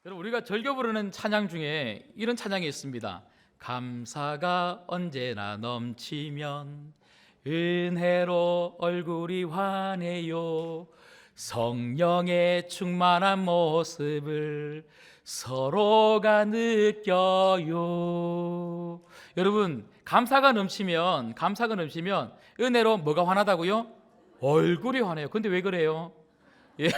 여러분, 우리가 즐겨 부르는 찬양 중에 이런 찬양이 있습니다. 감사가 언제나 넘치면 은혜로 얼굴이 환해요. 성령의 충만한 모습을 서로가 느껴요. 여러분, 감사가 넘치면 은혜로 뭐가 환하다고요? 얼굴이 환해요. 근데 왜 그래요? 예.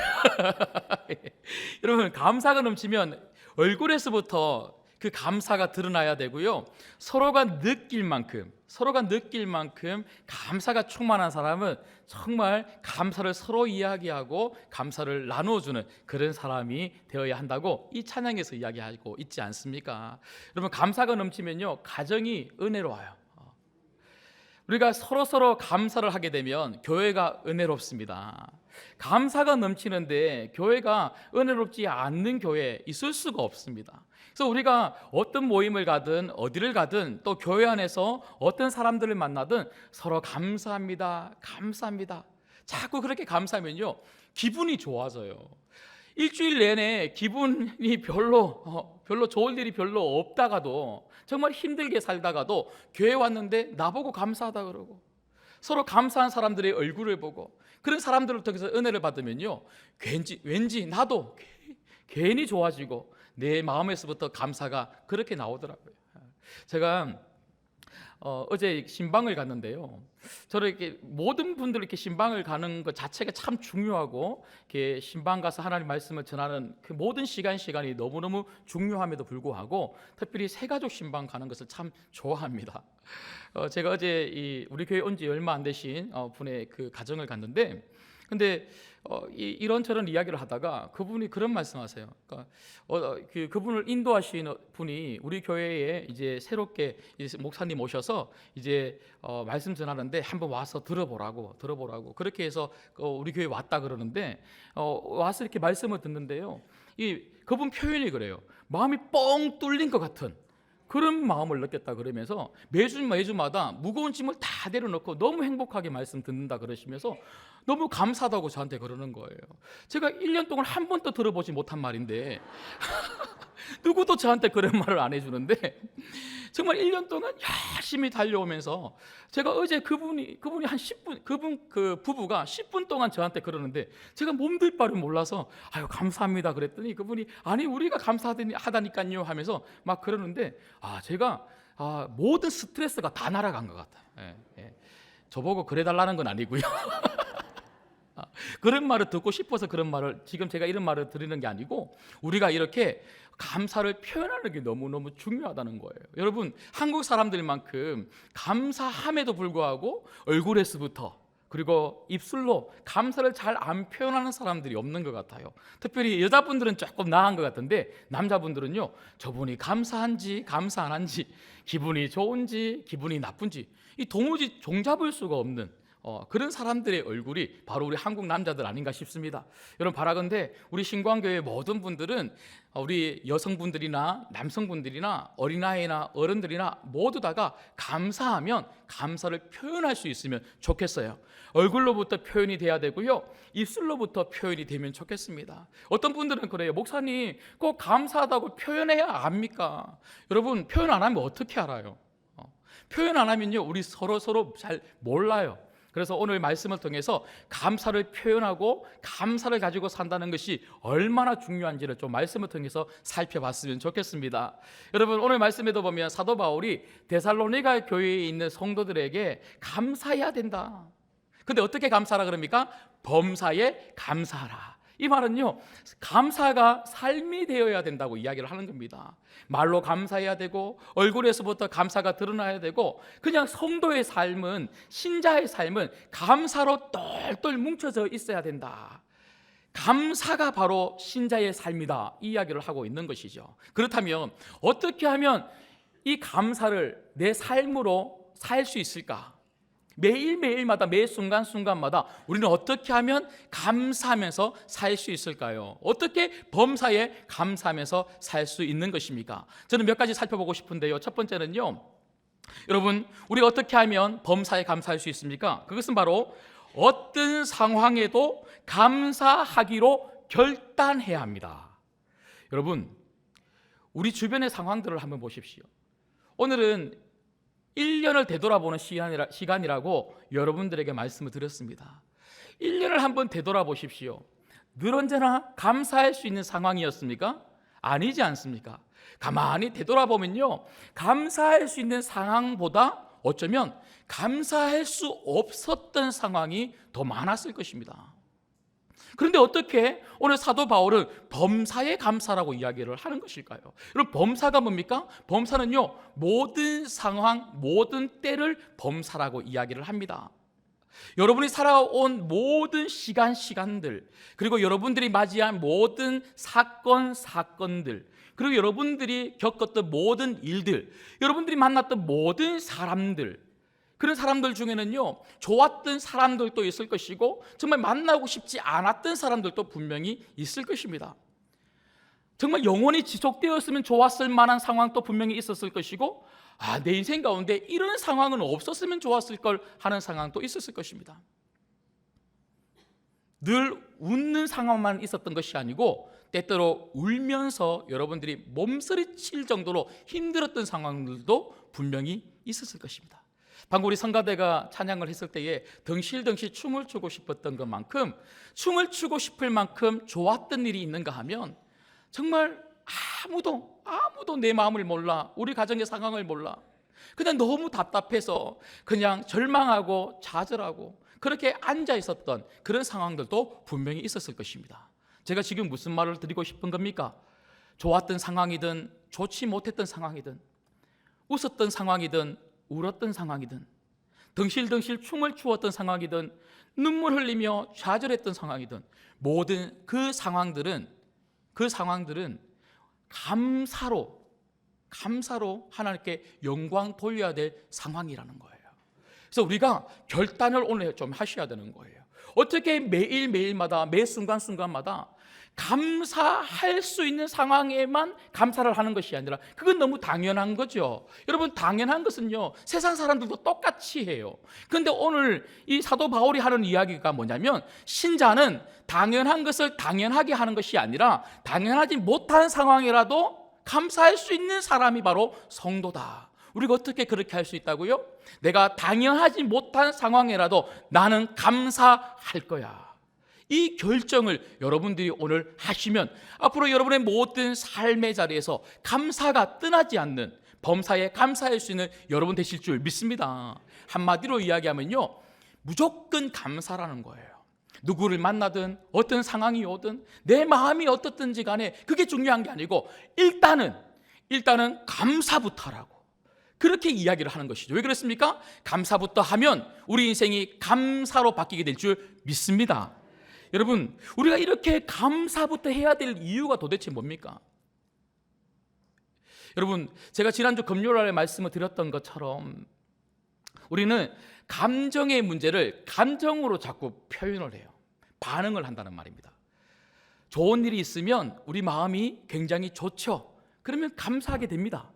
여러분, 감사가 넘치면 얼굴에서부터 그 감사가 드러나야 되고요. 서로가 느낄 만큼 감사가 충만한 사람은 정말 감사를 서로 이야기하고 감사를 나누어주는 그런 사람이 되어야 한다고 이 찬양에서 이야기하고 있지 않습니까? 여러분, 감사가 넘치면요, 가정이 은혜로워요. 우리가 서로 감사를 하게 되면 교회가 은혜롭습니다. 감사가 넘치는데 교회가 은혜롭지 않는 교회 있을 수가 없습니다. 그래서 우리가 어떤 모임을 가든 어디를 가든 또 교회 안에서 어떤 사람들을 만나든 서로 감사합니다. 자꾸 그렇게 감사하면요, 기분이 좋아져요. 일주일 내내 기분이 별로 좋을 일이 별로 없다가도, 정말 힘들게 살다가도 교회 왔는데 나보고 감사하다 그러고, 서로 감사한 사람들의 얼굴을 보고 그런 사람들을 통해서 은혜를 받으면요, 왠지 나도 괜히 좋아지고 내 마음에서부터 감사가 그렇게 나오더라고요. 제가 어제 신방을 갔는데요, 저를 이렇게 모든 분들 이렇게 신방을 가는 것 자체가 참 중요하고, 이렇게 신방 가서 하나님 말씀을 전하는 그 모든 시간이 너무너무 중요함에도 불구하고 특별히 새가족 신방 가는 것을 참 좋아합니다. 제가 어제 우리 교회 온 지 얼마 안 되신 분의 그 가정을 갔는데, 근데 이런저런 이야기를 하다가 그분이 그런 말씀하세요. 그러니까 그분을 인도하시는 분이 우리 교회에 이제 새롭게 이제 목사님 오셔서 이제 말씀 전하는데 한번 와서 들어보라고 그렇게 해서 우리 교회 왔다 그러는데, 와서 이렇게 말씀을 듣는데요, 그분 표현이 그래요. 마음이 뻥 뚫린 것 같은 그런 마음을 느꼈다 그러면서 매주마다 무거운 짐을 다 내려놓고 너무 행복하게 말씀 듣는다 그러시면서 너무 감사하다고 저한테 그러는 거예요. 제가 1년 동안 한 번도 들어보지 못한 말인데 누구도 저한테 그런 말을 안 해주는데, 정말 1년 동안 열심히 달려오면서 제가 어제 그분이 한 10분, 그 부부가 10분 동안 저한테 그러는데 제가 몸둘 바를 몰라서 아유 감사합니다 그랬더니 그분이 아니 우리가 감사하다니까요 하면서 막 그러는데, 제가 모든 스트레스가 다 날아간 것 같아요. 예. 저보고 그래달라는 건 아니고요. 그런 말을 듣고 싶어서 그런 말을, 지금 제가 이런 말을 드리는 게 아니고, 우리가 이렇게 감사를 표현하는 게 너무너무 중요하다는 거예요. 여러분, 한국 사람들만큼 감사함에도 불구하고 얼굴에서부터 그리고 입술로 감사를 잘 안 표현하는 사람들이 없는 것 같아요. 특별히 여자분들은 조금 나은 것 같은데, 남자분들은요, 저분이 감사한지 감사 안 한지, 기분이 좋은지 기분이 나쁜지 이 도무지 종잡을 수가 없는 그런 사람들의 얼굴이 바로 우리 한국 남자들 아닌가 싶습니다. 여러분, 바라건대 우리 신광교회 모든 분들은 우리 여성분들이나 남성분들이나 어린아이나 어른들이나 모두 다가 감사하면 감사를 표현할 수 있으면 좋겠어요. 얼굴로부터 표현이 돼야 되고요, 입술로부터 표현이 되면 좋겠습니다. 어떤 분들은 그래요. 목사님, 꼭 감사하다고 표현해야 합니까? 여러분, 표현 안 하면 어떻게 알아요? 표현 안 하면요, 우리 서로 잘 몰라요. 그래서 오늘 말씀을 통해서 감사를 표현하고 감사를 가지고 산다는 것이 얼마나 중요한지를 좀 말씀을 통해서 살펴봤으면 좋겠습니다. 여러분, 오늘 말씀에도 보면 사도 바울이 데살로니가 교회에 있는 성도들에게 감사해야 된다. 근데 어떻게 감사하라 그럽니까? 범사에 감사하라. 이 말은요, 감사가 삶이 되어야 된다고 이야기를 하는 겁니다. 말로 감사해야 되고 얼굴에서부터 감사가 드러나야 되고, 그냥 성도의 삶은, 신자의 삶은 감사로 똘똘 뭉쳐져 있어야 된다. 감사가 바로 신자의 삶이다, 이 이야기를 하고 있는 것이죠. 그렇다면 어떻게 하면 이 감사를 내 삶으로 살 수 있을까? 매일매일마다, 매 순간순간마다 우리는 어떻게 하면 감사하면서 살 수 있을까요? 어떻게 범사에 감사하면서 살 수 있는 것입니까? 저는 몇 가지 살펴보고 싶은데요, 첫 번째는요, 여러분, 우리가 어떻게 하면 범사에 감사할 수 있습니까? 그것은 바로 어떤 상황에도 감사하기로 결단해야 합니다. 여러분, 우리 주변의 상황들을 한번 보십시오. 오늘은 1년을 되돌아보는 시간이라고 여러분들에게 말씀을 드렸습니다. 1년을 한번 되돌아보십시오. 늘 언제나 감사할 수 있는 상황이었습니까? 아니지 않습니까? 가만히 되돌아보면요, 감사할 수 있는 상황보다 어쩌면 감사할 수 없었던 상황이 더 많았을 것입니다. 그런데 어떻게 오늘 사도 바울은 범사에 감사라고 이야기를 하는 것일까요? 여러분, 범사가 뭡니까? 범사는요, 모든 상황, 모든 때를 범사라고 이야기를 합니다. 여러분이 살아온 모든 시간들, 그리고 여러분들이 맞이한 모든 사건들, 그리고 여러분들이 겪었던 모든 일들, 여러분들이 만났던 모든 사람들, 그런 사람들 중에는요, 좋았던 사람들도 있을 것이고 정말 만나고 싶지 않았던 사람들도 분명히 있을 것입니다. 정말 영원히 지속되었으면 좋았을 만한 상황도 분명히 있었을 것이고, 내 인생 가운데 이런 상황은 없었으면 좋았을 걸 하는 상황도 있었을 것입니다. 늘 웃는 상황만 있었던 것이 아니고 때때로 울면서 여러분들이 몸서리칠 정도로 힘들었던 상황들도 분명히 있었을 것입니다. 방금 우리 성가대가 찬양을 했을 때에 덩실덩실 춤을 추고 싶었던 것만큼, 춤을 추고 싶을 만큼 좋았던 일이 있는가 하면 정말 아무도 내 마음을 몰라, 우리 가정의 상황을 몰라, 그냥 너무 답답해서 그냥 절망하고 좌절하고 그렇게 앉아 있었던 그런 상황들도 분명히 있었을 것입니다. 제가 지금 무슨 말을 드리고 싶은 겁니까? 좋았던 상황이든 좋지 못했던 상황이든, 웃었던 상황이든 울었던 상황이든, 덩실덩실 춤을 추었던 상황이든, 눈물 흘리며 좌절했던 상황이든, 모든 그 상황들은 감사로 하나님께 영광 돌려야 될 상황이라는 거예요. 그래서 우리가 결단을 오늘 좀 하셔야 되는 거예요. 어떻게 매일매일마다, 매 순간순간마다 감사할 수 있는 상황에만 감사를 하는 것이 아니라, 그건 너무 당연한 거죠. 여러분, 당연한 것은요, 세상 사람들도 똑같이 해요. 그런데 오늘 이 사도 바울이 하는 이야기가 뭐냐면, 신자는 당연한 것을 당연하게 하는 것이 아니라 당연하지 못한 상황이라도 감사할 수 있는 사람이 바로 성도다. 우리가 어떻게 그렇게 할 수 있다고요? 내가 당연하지 못한 상황이라도 나는 감사할 거야. 이 결정을 여러분들이 오늘 하시면 앞으로 여러분의 모든 삶의 자리에서 감사가 떠나지 않는, 범사에 감사할 수 있는 여러분 되실 줄 믿습니다. 한마디로 이야기하면요, 무조건 감사라는 거예요. 누구를 만나든 어떤 상황이 오든 내 마음이 어떻든지 간에 그게 중요한 게 아니고 일단은 감사부터 하라고, 그렇게 이야기를 하는 것이죠. 왜 그렇습니까? 감사부터 하면 우리 인생이 감사로 바뀌게 될 줄 믿습니다. 여러분, 우리가 이렇게 감사부터 해야 될 이유가 도대체 뭡니까? 여러분, 제가 지난주 금요일에 말씀을 드렸던 것처럼 우리는 감정의 문제를 감정으로 자꾸 표현을 해요. 반응을 한다는 말입니다. 좋은 일이 있으면 우리 마음이 굉장히 좋죠. 그러면 감사하게 됩니다.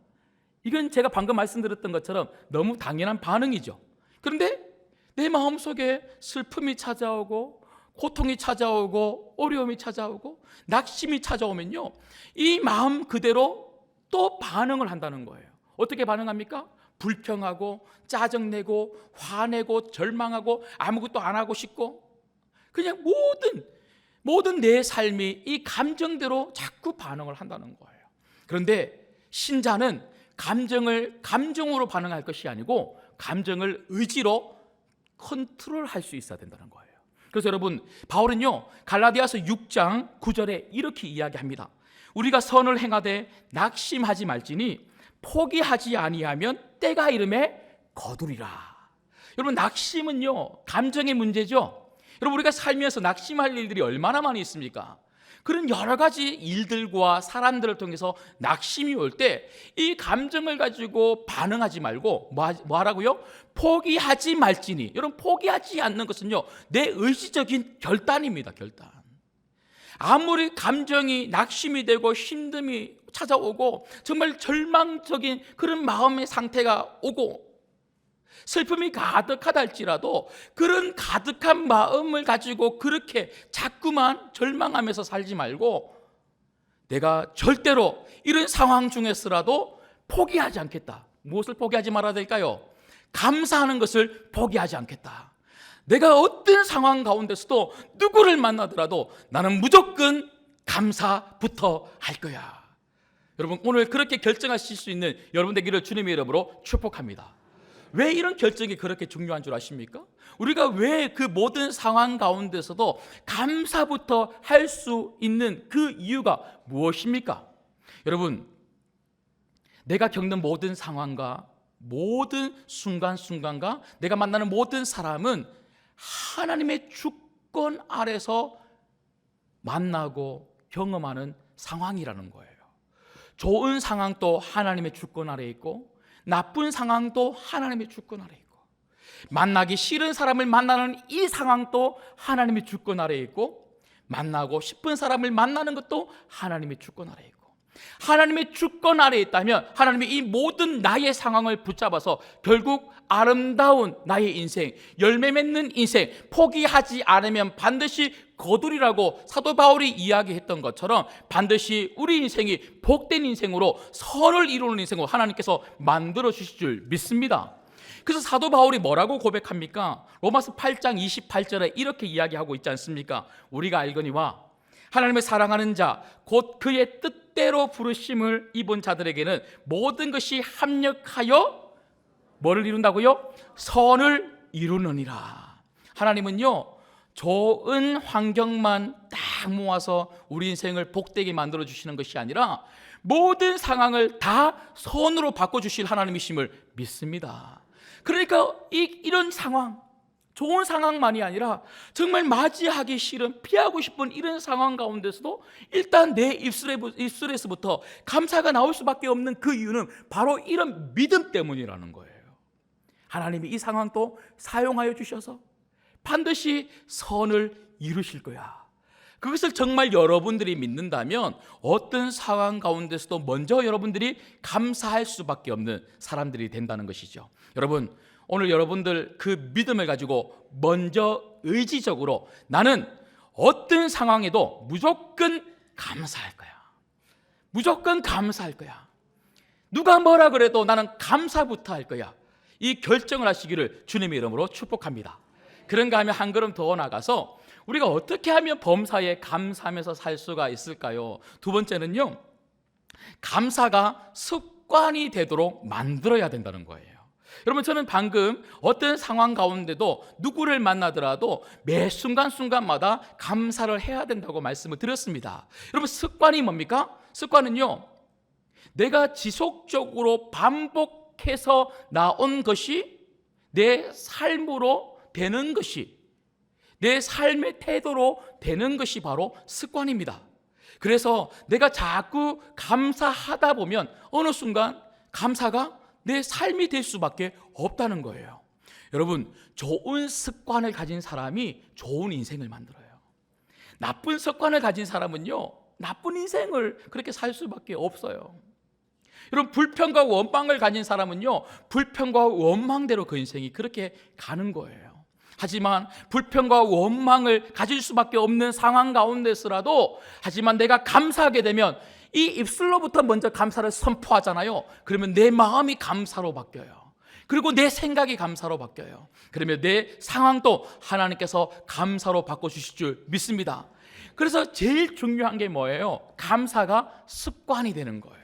이건 제가 방금 말씀드렸던 것처럼 너무 당연한 반응이죠. 그런데 내 마음속에 슬픔이 찾아오고 고통이 찾아오고 어려움이 찾아오고 낙심이 찾아오면요, 이 마음 그대로 또 반응을 한다는 거예요. 어떻게 반응합니까? 불평하고 짜증내고 화내고 절망하고 아무것도 안 하고 싶고, 그냥 모든 내 삶이 이 감정대로 자꾸 반응을 한다는 거예요. 그런데 신자는 감정을 감정으로 반응할 것이 아니고 감정을 의지로 컨트롤할 수 있어야 된다는 거예요. 그래서 여러분, 바울은요, 갈라디아서 6장 9절에 이렇게 이야기합니다. 우리가 선을 행하되 낙심하지 말지니 포기하지 아니하면 때가 이름에 거두리라. 여러분, 낙심은요, 감정의 문제죠. 여러분, 우리가 살면서 낙심할 일들이 얼마나 많이 있습니까? 그런 여러 가지 일들과 사람들을 통해서 낙심이 올 때 이 감정을 가지고 반응하지 말고 뭐 하라고요? 포기하지 말지니. 여러분, 포기하지 않는 것은요, 내 의지적인 결단입니다. 결단. 아무리 감정이 낙심이 되고 힘듦이 찾아오고 정말 절망적인 그런 마음의 상태가 오고 슬픔이 가득하다 할지라도 그런 가득한 마음을 가지고 그렇게 자꾸만 절망하면서 살지 말고 내가 절대로 이런 상황 중에서라도 포기하지 않겠다. 무엇을 포기하지 말아야 될까요? 감사하는 것을 포기하지 않겠다. 내가 어떤 상황 가운데서도 누구를 만나더라도 나는 무조건 감사부터 할 거야. 여러분, 오늘 그렇게 결정하실 수 있는 여러분 되기를 주님의 이름으로 축복합니다. 왜 이런 결정이 그렇게 중요한 줄 아십니까? 우리가 왜 그 모든 상황 가운데서도 감사부터 할 수 있는 그 이유가 무엇입니까? 여러분, 내가 겪는 모든 상황과 모든 순간순간과 내가 만나는 모든 사람은 하나님의 주권 아래서 만나고 경험하는 상황이라는 거예요. 좋은 상황도 하나님의 주권 아래 있고 나쁜 상황도 하나님의 주권 아래 있고 만나기 싫은 사람을 만나는 이 상황도 하나님의 주권 아래 있고 만나고 싶은 사람을 만나는 것도 하나님의 주권 아래 있고 하나님의 주권 아래 있다면 하나님의 이 모든 나의 상황을 붙잡아서 결국 아름다운 나의 인생, 열매 맺는 인생, 포기하지 않으면 반드시 거두리라고 사도 바울이 이야기했던 것처럼 반드시 우리 인생이 복된 인생으로 선을 이루는 인생으로 하나님께서 만들어 주실 줄 믿습니다. 그래서 사도 바울이 뭐라고 고백합니까? 로마서 8장 28절에 이렇게 이야기하고 있지 않습니까? 우리가 알거니와 하나님을 사랑하는 자 곧 그의 뜻대로 부르심을 입은 자들에게는 모든 것이 합력하여 뭐를 이룬다고요? 선을 이루느니라. 하나님은요, 좋은 환경만 딱 모아서 우리 인생을 복되게 만들어 주시는 것이 아니라 모든 상황을 다 선으로 바꿔주실 하나님이심을 믿습니다. 그러니까 이런 상황, 좋은 상황만이 아니라 정말 맞이하기 싫은, 피하고 싶은 이런 상황 가운데서도 일단 내 입술에서부터 감사가 나올 수밖에 없는 그 이유는 바로 이런 믿음 때문이라는 거예요. 하나님이 이 상황도 사용하여 주셔서 반드시 선을 이루실 거야. 그것을 정말 여러분들이 믿는다면 어떤 상황 가운데서도 먼저 여러분들이 감사할 수밖에 없는 사람들이 된다는 것이죠. 여러분, 오늘 여러분들 그 믿음을 가지고 먼저 의지적으로 나는 어떤 상황에도 무조건 감사할 거야. 무조건 감사할 거야. 누가 뭐라 그래도 나는 감사부터 할 거야. 이 결정을 하시기를 주님의 이름으로 축복합니다. 그런가 하면 한 걸음 더 나가서 우리가 어떻게 하면 범사에 감사하면서 살 수가 있을까요? 두 번째는요, 감사가 습관이 되도록 만들어야 된다는 거예요. 여러분, 저는 방금 어떤 상황 가운데도 누구를 만나더라도 매 순간순간마다 감사를 해야 된다고 말씀을 드렸습니다. 여러분, 습관이 뭡니까? 습관은요, 내가 지속적으로 반복해서 나온 것이 내 삶으로 되는 것이, 내 삶의 태도로 되는 것이 바로 습관입니다. 그래서 내가 자꾸 감사하다 보면 어느 순간 감사가 내 삶이 될 수밖에 없다는 거예요. 여러분, 좋은 습관을 가진 사람이 좋은 인생을 만들어요. 나쁜 습관을 가진 사람은요, 나쁜 인생을 그렇게 살 수밖에 없어요. 여러분, 불평과 원망을 가진 사람은요, 불평과 원망대로 그 인생이 그렇게 가는 거예요. 하지만 불평과 원망을 가질 수밖에 없는 상황 가운데서라도 하지만 내가 감사하게 되면 이 입술로부터 먼저 감사를 선포하잖아요. 그러면 내 마음이 감사로 바뀌어요. 그리고 내 생각이 감사로 바뀌어요. 그러면 내 상황도 하나님께서 감사로 바꿔주실 줄 믿습니다. 그래서 제일 중요한 게 뭐예요? 감사가 습관이 되는 거예요.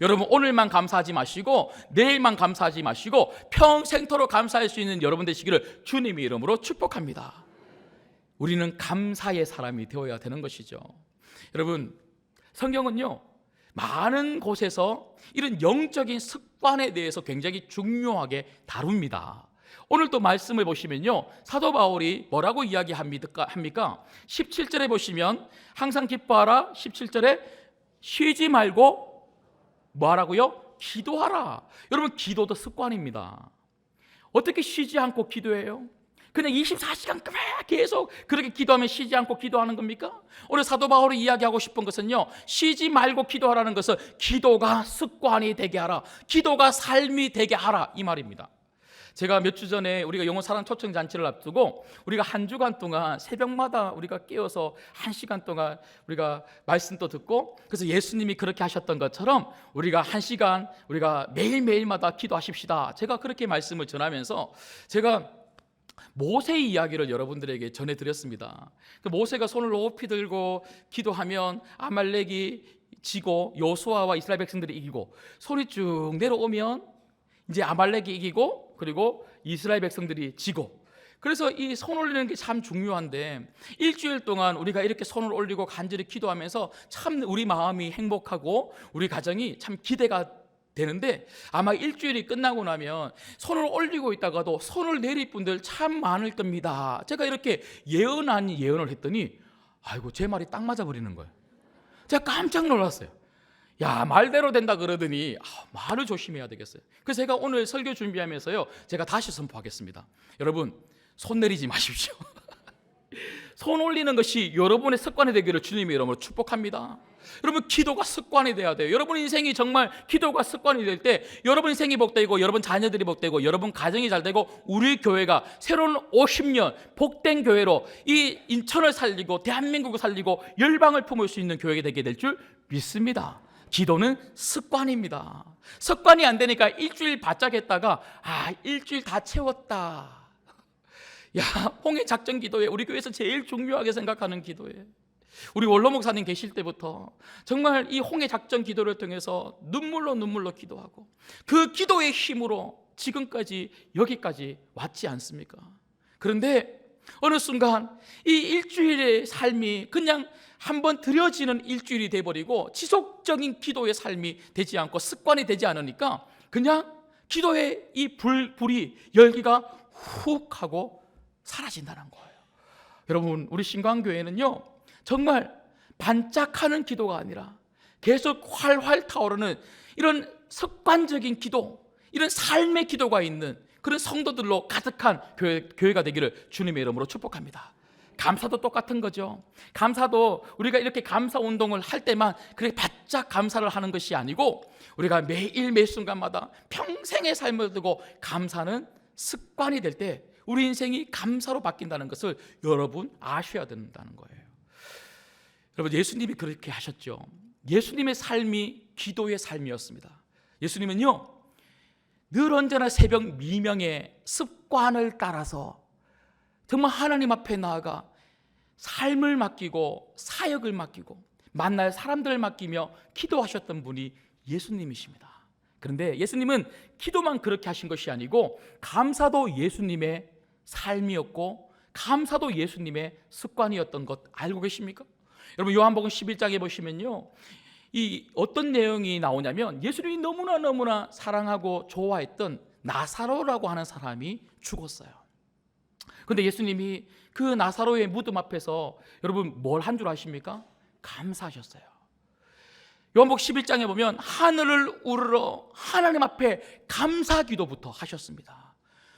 여러분, 오늘만 감사하지 마시고 내일만 감사하지 마시고 평생토록 감사할 수 있는 여러분 되시기를 주님의 이름으로 축복합니다. 우리는 감사의 사람이 되어야 되는 것이죠. 여러분, 성경은요, 많은 곳에서 이런 영적인 습관에 대해서 굉장히 중요하게 다룹니다. 오늘 또 말씀을 보시면요, 사도 바울이 뭐라고 이야기합니까? 17절에 보시면 항상 기뻐하라, 17절에 쉬지 말고 뭐 하라고요? 기도하라. 여러분, 기도도 습관입니다. 어떻게 쉬지 않고 기도해요? 그냥 24시간 계속 그렇게 기도하면 쉬지 않고 기도하는 겁니까? 오늘 사도 바울이 이야기하고 싶은 것은요, 쉬지 말고 기도하라는 것은 기도가 습관이 되게 하라, 기도가 삶이 되게 하라, 이 말입니다. 제가 몇 주 전에 우리가 영혼 사랑 초청 잔치를 앞두고 우리가 한 주간 동안 새벽마다 우리가 깨어서 1시간 동안 우리가 말씀도 듣고, 그래서 예수님이 그렇게 하셨던 것처럼 우리가 1시간 우리가 매일매일마다 기도하십시다. 제가 그렇게 말씀을 전하면서 제가 모세의 이야기를 여러분들에게 전해드렸습니다. 그 모세가 손을 높이 들고 기도하면 아말렉이 지고 여호수아와 이스라엘 백성들이 이기고, 손이 쭉 내려오면 이제 아말렉이 이기고 그리고 이스라엘 백성들이 지고. 그래서 이 손 올리는 게 참 중요한데, 일주일 동안 우리가 이렇게 손을 올리고 간절히 기도하면서 참 우리 마음이 행복하고 우리 가정이 참 기대가 되는데, 아마 일주일이 끝나고 나면 손을 올리고 있다가도 손을 내릴 분들 참 많을 겁니다. 제가 이렇게 예언 아닌 예언을 했더니 아이고 제 말이 딱 맞아버리는 거예요. 제가 깜짝 놀랐어요. 야, 말대로 된다 그러더니 말을 조심해야 되겠어요. 그래서 제가 오늘 설교 준비하면서요, 제가 다시 선포하겠습니다. 여러분, 손 내리지 마십시오. 손 올리는 것이 여러분의 습관이 되기를 주님의 이름으로 축복합니다. 여러분, 기도가 습관이 돼야 돼요. 여러분 인생이 정말 기도가 습관이 될 때 여러분 인생이 복되고 여러분 자녀들이 복되고 여러분 가정이 잘 되고 우리 교회가 새로운 50년 복된 교회로 이 인천을 살리고 대한민국을 살리고 열방을 품을 수 있는 교회가 되게 될 줄 믿습니다. 기도는 습관입니다. 습관이 안 되니까 일주일 바짝 했다가 일주일 다 채웠다. 야, 홍해 작전 기도에 우리 교회에서 제일 중요하게 생각하는 기도에, 우리 원로 목사님 계실 때부터 정말 이 홍해 작전 기도를 통해서 눈물로 기도하고 그 기도의 힘으로 지금까지 여기까지 왔지 않습니까? 그런데 어느 순간 이 일주일의 삶이 그냥 한번 드려지는 일주일이 돼버리고 지속적인 기도의 삶이 되지 않고 습관이 되지 않으니까 그냥 기도의 이 불이 열기가 훅 하고 사라진다는 거예요. 여러분, 우리 신광교회는요 정말 반짝하는 기도가 아니라 계속 활활 타오르는 이런 습관적인 기도, 이런 삶의 기도가 있는 그런 성도들로 가득한 교회가 되기를 주님의 이름으로 축복합니다. 감사도 똑같은 거죠. 감사도 우리가 이렇게 감사 운동을 할 때만 그렇게 바짝 감사를 하는 것이 아니고, 우리가 매일 매 순간마다 평생의 삶을 두고 감사는 습관이 될 때 우리 인생이 감사로 바뀐다는 것을 여러분 아셔야 된다는 거예요. 여러분, 예수님이 그렇게 하셨죠. 예수님의 삶이 기도의 삶이었습니다. 예수님은요 늘 언제나 새벽 미명의 습관을 따라서 정말 하나님 앞에 나아가 삶을 맡기고 사역을 맡기고 만날 사람들을 맡기며 기도하셨던 분이 예수님이십니다. 그런데 예수님은 기도만 그렇게 하신 것이 아니고 감사도 예수님의 삶이었고 감사도 예수님의 습관이었던 것 알고 계십니까? 여러분, 요한복음 11장에 보시면요, 이 어떤 내용이 나오냐면 예수님이 너무나 사랑하고 좋아했던 나사로라고 하는 사람이 죽었어요. 그런데 예수님이 그 나사로의 무덤 앞에서 여러분 뭘 한 줄 아십니까? 감사하셨어요. 요한복음 11장에 보면 하늘을 우러러 하나님 앞에 감사 기도부터 하셨습니다.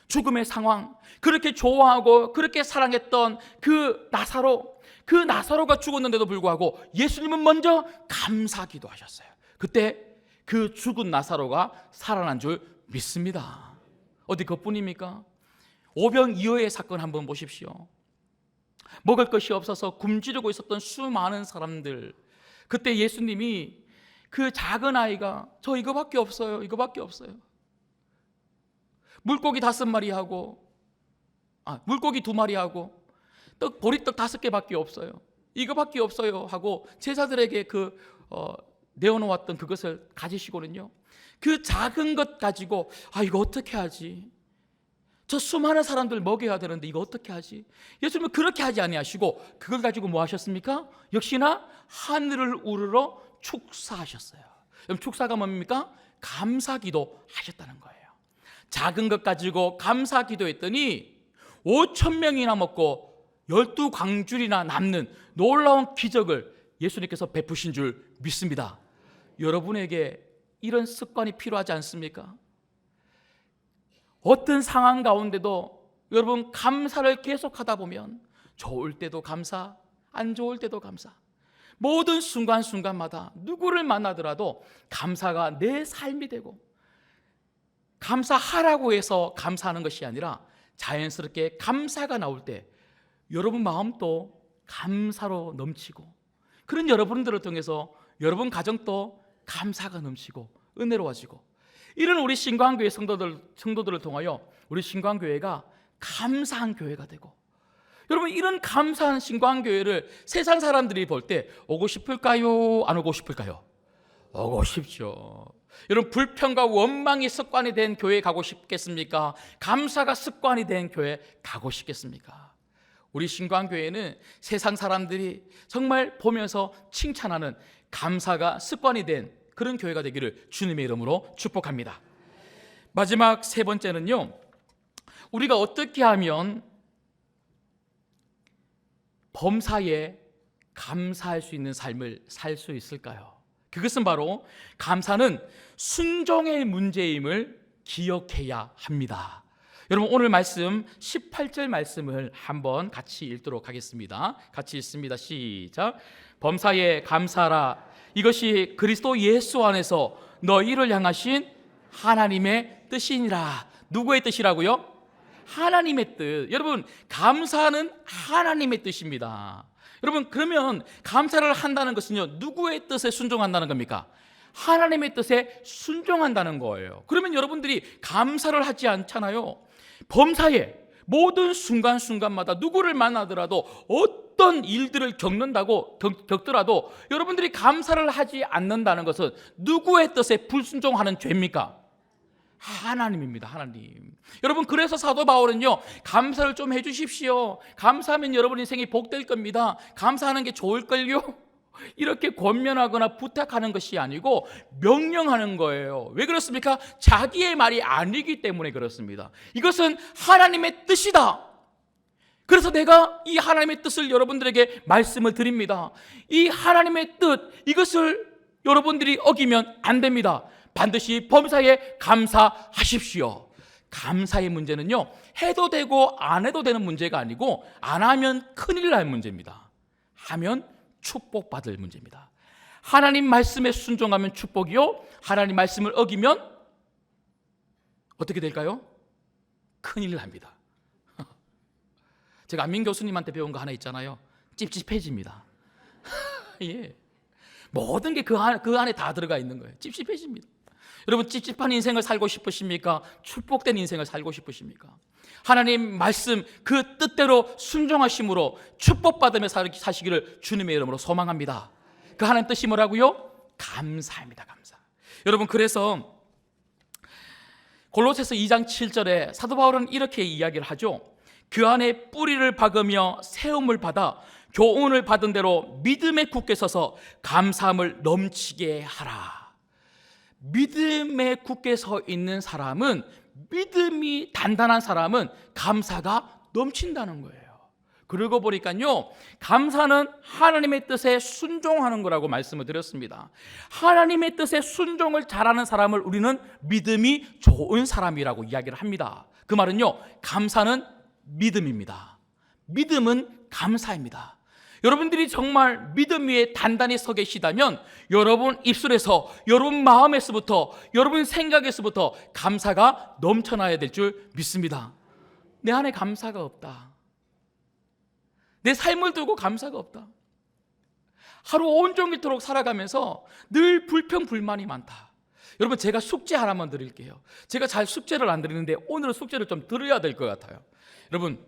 죽음의 상황, 그렇게 좋아하고 그렇게 사랑했던 그 나사로가 죽었는데도 불구하고 예수님은 먼저 감사 기도하셨어요. 그때 그 죽은 나사로가 살아난 줄 믿습니다. 어디 그뿐입니까? 오병이어의 사건 한번 보십시오. 먹을 것이 없어서 굶주리고 있었던 수많은 사람들, 그때 예수님이 그 작은 아이가 저 이거밖에 없어요, 물고기 5마리 하고 물고기 2마리 하고 보리떡 5개밖에 없어요, 이거밖에 없어요 하고 제자들에게 내어놓았던 그것을 가지시고는요, 그 작은 것 가지고 이거 어떻게 하지? 저 수많은 사람들 먹여야 되는데 이거 어떻게 하지? 예수님은 그렇게 하지 아니하시고 그걸 가지고 뭐 하셨습니까? 역시나 하늘을 우러러 축사하셨어요. 그럼 축사가 뭡니까? 감사기도 하셨다는 거예요. 작은 것 가지고 감사기도했더니 5,000명이나 먹고 12광줄이나 남는 놀라운 기적을 예수님께서 베푸신 줄 믿습니다. 여러분에게 이런 습관이 필요하지 않습니까? 어떤 상황 가운데도 여러분 감사를 계속하다 보면 좋을 때도 감사, 안 좋을 때도 감사, 모든 순간순간마다 누구를 만나더라도 감사가 내 삶이 되고 감사하라고 해서 감사하는 것이 아니라 자연스럽게 감사가 나올 때 여러분 마음도 감사로 넘치고, 그런 여러분들을 통해서 여러분 가정도 감사가 넘치고 은혜로워지고, 이런 우리 신광교회 성도들을 통하여 우리 신광교회가 감사한 교회가 되고, 여러분 이런 감사한 신광교회를 세상 사람들이 볼 때 오고 싶을까요? 안 오고 싶을까요? 오고 싶죠. 여러분 불평과 원망이 습관이 된 교회에 가고 싶겠습니까? 감사가 습관이 된 교회에 가고 싶겠습니까? 우리 신광교회는 세상 사람들이 정말 보면서 칭찬하는 감사가 습관이 된 그런 교회가 되기를 주님의 이름으로 축복합니다. 마지막 세 번째는요, 우리가 어떻게 하면 범사에 감사할 수 있는 삶을 살 수 있을까요? 그것은 바로 감사는 순종의 문제임을 기억해야 합니다. 여러분 오늘 말씀 18절 말씀을 한번 같이 읽도록 하겠습니다. 같이 읽습니다. 시작. 범사에 감사하라. 이것이 그리스도 예수 안에서 너희를 향하신 하나님의 뜻이니라. 누구의 뜻이라고요? 하나님의 뜻. 여러분 감사는 하나님의 뜻입니다. 여러분 그러면 감사를 한다는 것은요, 누구의 뜻에 순종한다는 겁니까? 하나님의 뜻에 순종한다는 거예요. 그러면 여러분들이 감사를 하지 않잖아요. 범사에 모든 순간순간마다 누구를 만나더라도 어떤 일들을 겪더라도 여러분들이 감사를 하지 않는다는 것은 누구의 뜻에 불순종하는 죄입니까? 하나님입니다. 하나님. 여러분 그래서 사도 바울은요, 감사를 좀 해주십시오. 감사하면 여러분 인생이 복될 겁니다. 감사하는 게 좋을걸요? 이렇게 권면하거나 부탁하는 것이 아니고 명령하는 거예요. 왜 그렇습니까? 자기의 말이 아니기 때문에 그렇습니다. 이것은 하나님의 뜻이다. 그래서 내가 이 하나님의 뜻을 여러분들에게 말씀을 드립니다. 이 하나님의 뜻, 이것을 여러분들이 어기면 안 됩니다. 반드시 범사에 감사하십시오. 감사의 문제는요, 해도 되고 안 해도 되는 문제가 아니고 안 하면 큰일 날 문제입니다. 하면 축복받을 문제입니다. 하나님 말씀에 순종하면 축복이요, 하나님 말씀을 어기면 어떻게 될까요? 큰일 납니다. 제가 안민 교수님한테 배운 거 하나 있잖아요. 찝찝해집니다. 예. 모든 게 그 안에 다 들어가 있는 거예요. 찝찝해집니다. 여러분 찝찝한 인생을 살고 싶으십니까? 축복된 인생을 살고 싶으십니까? 하나님 말씀 그 뜻대로 순종하심으로 축복받으며 사시기를 주님의 이름으로 소망합니다. 그 하나님 뜻이 뭐라고요? 감사입니다. 감사. 여러분 그래서 골로새서 2장 7절에 사도 바울은 이렇게 이야기를 하죠. 그 안에 뿌리를 박으며 세움을 받아 교훈을 받은 대로 믿음에 굳게 서서 감사함을 넘치게 하라. 믿음에 굳게 서 있는 사람은, 믿음이 단단한 사람은 감사가 넘친다는 거예요. 그러고 보니까요, 감사는 하나님의 뜻에 순종하는 거라고 말씀을 드렸습니다. 하나님의 뜻에 순종을 잘하는 사람을 우리는 믿음이 좋은 사람이라고 이야기를 합니다. 그 말은요, 감사는 믿음입니다. 믿음은 감사입니다. 여러분들이 정말 믿음 위에 단단히 서 계시다면 여러분 입술에서, 여러분 마음에서부터, 여러분 생각에서부터 감사가 넘쳐나야 될 줄 믿습니다. 내 안에 감사가 없다. 내 삶을 두고 감사가 없다. 하루 온종일토록 살아가면서 늘 불평불만이 많다. 여러분 제가 숙제 하나만 드릴게요. 제가 잘 숙제를 안 드리는데 오늘은 숙제를 좀 드려야 될 것 같아요. 여러분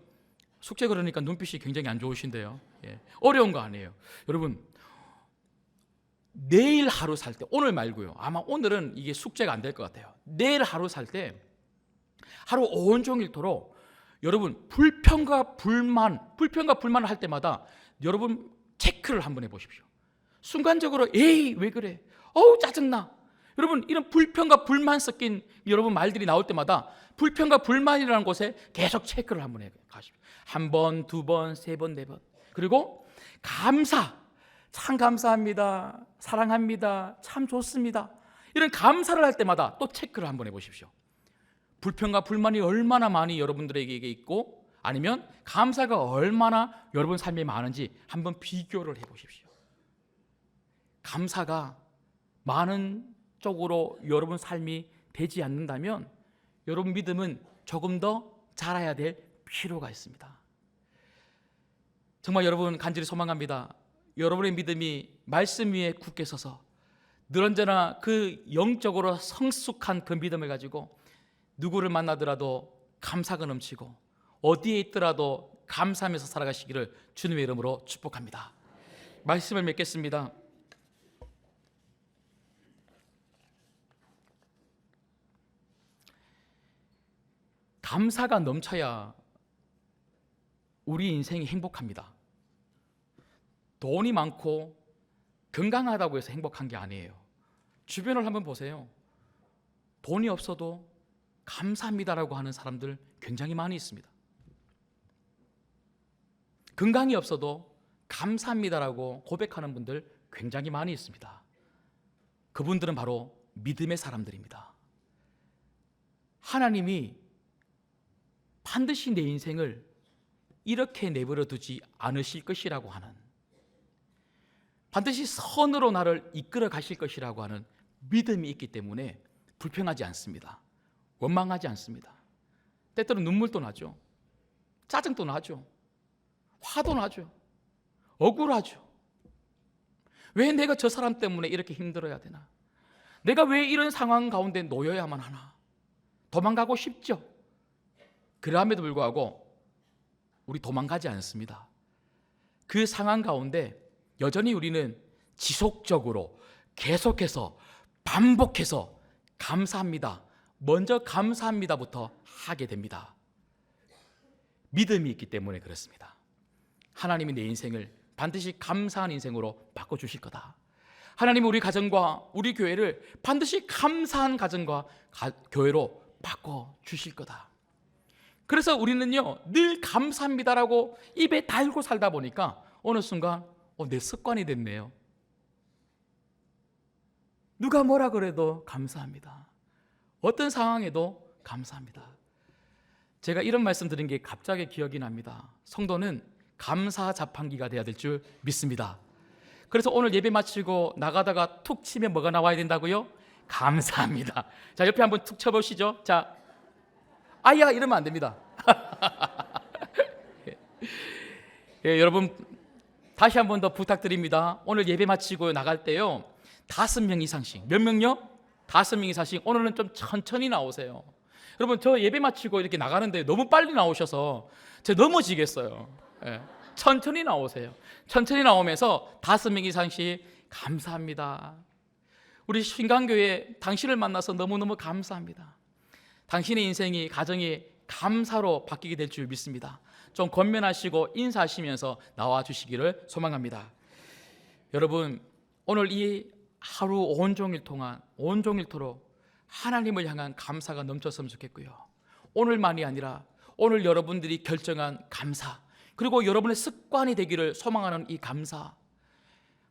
숙제 그러니까 눈빛이 굉장히 안 좋으신데요. 예. 어려운 거 아니에요. 여러분 내일 하루 살 때, 오늘 말고요. 아마 오늘은 이게 숙제가 안 될 것 같아요. 내일 하루 살 때 하루 온종일토록 여러분 불평과 불만을 할 때마다 여러분 체크를 한번 해보십시오. 순간적으로 에이 왜 그래? 어우 짜증나. 여러분 이런 불평과 불만 섞인 여러분 말들이 나올 때마다 불평과 불만이라는 곳에 계속 체크를 한번 해가십시오. 한 번, 두 번, 세 번, 네 번. 그리고 감사, 참 감사합니다, 사랑합니다, 참 좋습니다, 이런 감사를 할 때마다 또 체크를 한번 해보십시오. 불평과 불만이 얼마나 많이 여러분들에게 있고 아니면 감사가 얼마나 여러분 삶에 많은지 한번 비교를 해보십시오. 감사가 많은 쪽으로 여러분 삶이 되지 않는다면 여러분 믿음은 조금 더 자라야 될 필요가 있습니다. 정말 여러분 간절히 소망합니다. 여러분의 믿음이 말씀 위에 굳게 서서 늘 언제나 그 영적으로 성숙한 그 믿음을 가지고 누구를 만나더라도 감사가 넘치고 어디에 있더라도 감사하면서 살아가시기를 주님의 이름으로 축복합니다. 말씀을 맺겠습니다. 감사가 넘쳐야 우리 인생이 행복합니다. 돈이 많고 건강하다고 해서 행복한 게 아니에요. 주변을 한번 보세요. 돈이 없어도 감사합니다라고 하는 사람들 굉장히 많이 있습니다. 건강이 없어도 감사합니다라고 고백하는 분들 굉장히 많이 있습니다. 그분들은 바로 믿음의 사람들입니다. 하나님이 반드시 내 인생을 이렇게 내버려 두지 않으실 것이라고 하는, 반드시 선으로 나를 이끌어 가실 것이라고 하는 믿음이 있기 때문에 불평하지 않습니다. 원망하지 않습니다. 때때로 눈물도 나죠. 짜증도 나죠. 화도 나죠. 억울하죠. 왜 내가 저 사람 때문에 이렇게 힘들어야 되나? 내가 왜 이런 상황 가운데 놓여야만 하나? 도망가고 싶죠. 그럼에도 불구하고 우리 도망가지 않습니다. 그 상황 가운데 여전히 우리는 지속적으로 계속해서 반복해서 감사합니다. 먼저 감사합니다부터 하게 됩니다. 믿음이 있기 때문에 그렇습니다. 하나님이 내 인생을 반드시 감사한 인생으로 바꿔주실 거다. 하나님은 우리 가정과 우리 교회를 반드시 감사한 가정과 교회로 바꿔주실 거다. 그래서 우리는요 늘 감사합니다라고 입에 달고 살다 보니까 어느 순간 내 습관이 됐네요. 누가 뭐라 그래도 감사합니다. 어떤 상황에도 감사합니다. 제가 이런 말씀 드린 게 갑자기 기억이 납니다. 성도는 감사 자판기가 돼야 될 줄 믿습니다. 그래서 오늘 예배 마치고 나가다가 툭 치면 뭐가 나와야 된다고요? 감사합니다. 자, 옆에 한번 툭 쳐보시죠. 자, 아야 이러면 안 됩니다. 예, 여러분 다시 한 번 더 부탁드립니다. 오늘 예배 마치고 나갈 때요 5명 이상씩, 몇 명요? 5명 이상씩. 오늘은 좀 천천히 나오세요. 여러분 저 예배 마치고 이렇게 나가는데 너무 빨리 나오셔서 제가 넘어지겠어요. 예, 천천히 나오세요. 천천히 나오면서 5명 이상씩 감사합니다. 우리 신강교회 당신을 만나서 너무너무 감사합니다. 당신의 인생이, 가정이 감사로 바뀌게 될 줄 믿습니다. 좀 권면하시고 인사하시면서 나와 주시기를 소망합니다. 여러분 오늘 이 하루 온종일 온종일토록 하나님을 향한 감사가 넘쳤으면 좋겠고요. 오늘만이 아니라 오늘 여러분들이 결정한 감사, 그리고 여러분의 습관이 되기를 소망하는 이 감사,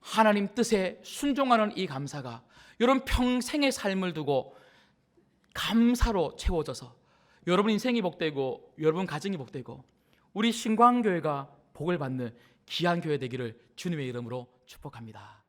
하나님 뜻에 순종하는 이 감사가 여러분 평생의 삶을 두고 감사로 채워져서 여러분 인생이 복되고 여러분 가정이 복되고 우리 신광교회가 복을 받는 귀한 교회 되기를 주님의 이름으로 축복합니다.